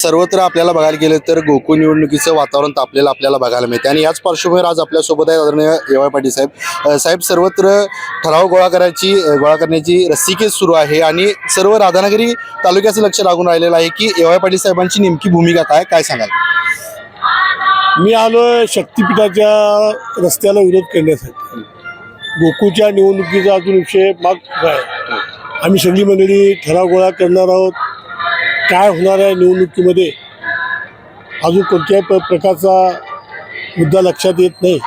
सर्वत्र आपल्याला बघायला गेलं तर गोकुळ निवडणुकीचं वातावरण तापलेलं आपल्याला बघायला मिळते आणि याच पार्श्वभूमीवर आज आपल्यासोबत आहे आदरणीय ए.वाय. पाटील साहेब. साहेब, सर्वत्र ठराव गोळा करण्याची रस्सीखेच सुरू आहे आणि सर्व राधानगरी तालुक्याचं लक्ष लागून राहिलेलं आहे की ए.वाय. पाटील साहेबांची नेमकी भूमिका काय सांगाल? मी आलोय शक्तीपीठाच्या रस्त्याला विरोध करण्यासाठी. गोकुळच्या निवडणुकीचा अजून विषय माग आहे. आम्ही सगळी मंडळी ठराव गोळा करणार आहोत. काय होणार आहे निवडणुकीमध्ये अजून कोणत्याही प्रकारचा मुद्दा लक्षात येत नाही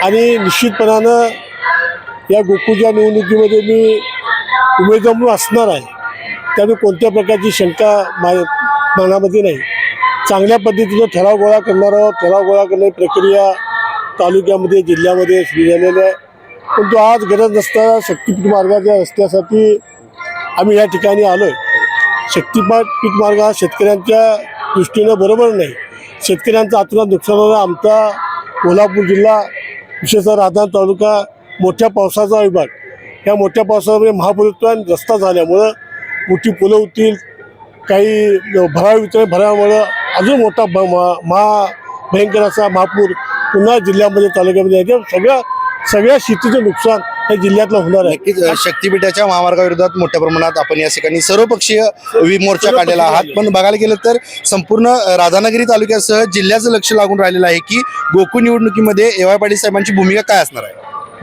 आणि निश्चितपणानं या गोकुळच्या निवडणुकीमध्ये मी उमेदवार म्हणून असणार आहे. त्यामुळे कोणत्या प्रकारची शंका मनामध्ये नाही. चांगल्या पद्धतीनं ठराव गोळा करणार आहोत. ठराव गोळा करण्याची प्रक्रिया तालुक्यामध्ये जिल्ह्यामध्ये सुरू झालेली आहे. परंतु आज गरज नसताना शक्तीपीठ मार्गाच्या रस्त्यासाठी आम्ही या ठिकाणी आलो आहे. शक्तीपीठ मार्ग हा शेतकऱ्यांच्या दृष्टीनं बरोबर नाही. शेतकऱ्यांचा अतोनात नुकसान होणं. आमचा कोल्हापूर जिल्हा विशेषतः राधान तालुका मोठ्या पावसाचा विभाग. या मोठ्या पावसामध्ये महापुरातून रस्ता झाल्यामुळं मोठी पुलं होतील. काही भरामुळं अजून मोठा भयंकर असा महापूर पुन्हा जिल्ह्यामध्ये तालुक्यामध्ये यायचं सगळ्या शेतीचं नुकसान या जिल्ह्यातलं होणार आहे. नक्कीच शक्तीपीठाच्या महामार्गाविरोधात मोठ्या प्रमाणात आपण या ठिकाणी सर्वपक्षीय मोर्चा काढलेला आहात. पण बघायला गेलं तर संपूर्ण राधानगरी तालुक्यासह जिल्ह्याचं लक्ष लागून राहिलेलं आहे की गोकुळ निवडणुकीमध्ये ए.वाय. पाटील साहेबांची भूमिका काय असणार आहे?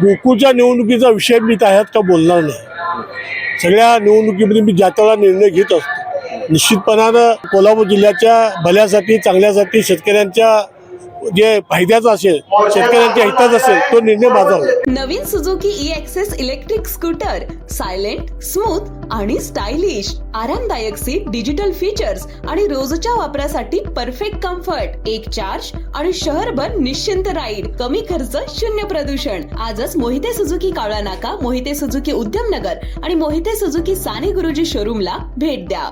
गोकुळच्या निवडणुकीचा विषय मी त्यात का बोलणार नाही. सगळ्या निवडणुकीमध्ये मी ज्या त्याला निर्णय घेत असतो. निश्चितपणानं कोल्हापूर जिल्ह्याच्या भल्यासाठी चांगल्यासाठी शेतकऱ्यांच्या जे फायद्याचा असेल शेतकऱ्यांच्या हिताचा असेल तो निर्णय माझा होईल. नवीन Suzuki e Access electric scooter silent, smooth आणि स्टायलिश, आरामदायक सीट, डिजिटल फीचर्स आणि रोजच्या वापरासाठी परफेक्ट कम्फर्ट, एक चार्ज आणि शहरभर निश्चिंत राईड, कमी खर्च, शून्य प्रदूषण. आजच मोहिते सुझुकी कावळा नाका, मोहिते सुझुकी उद्यमनगर आणि मोहिते सुझुकी साने गुरुजी शोरूमला भेट द्या.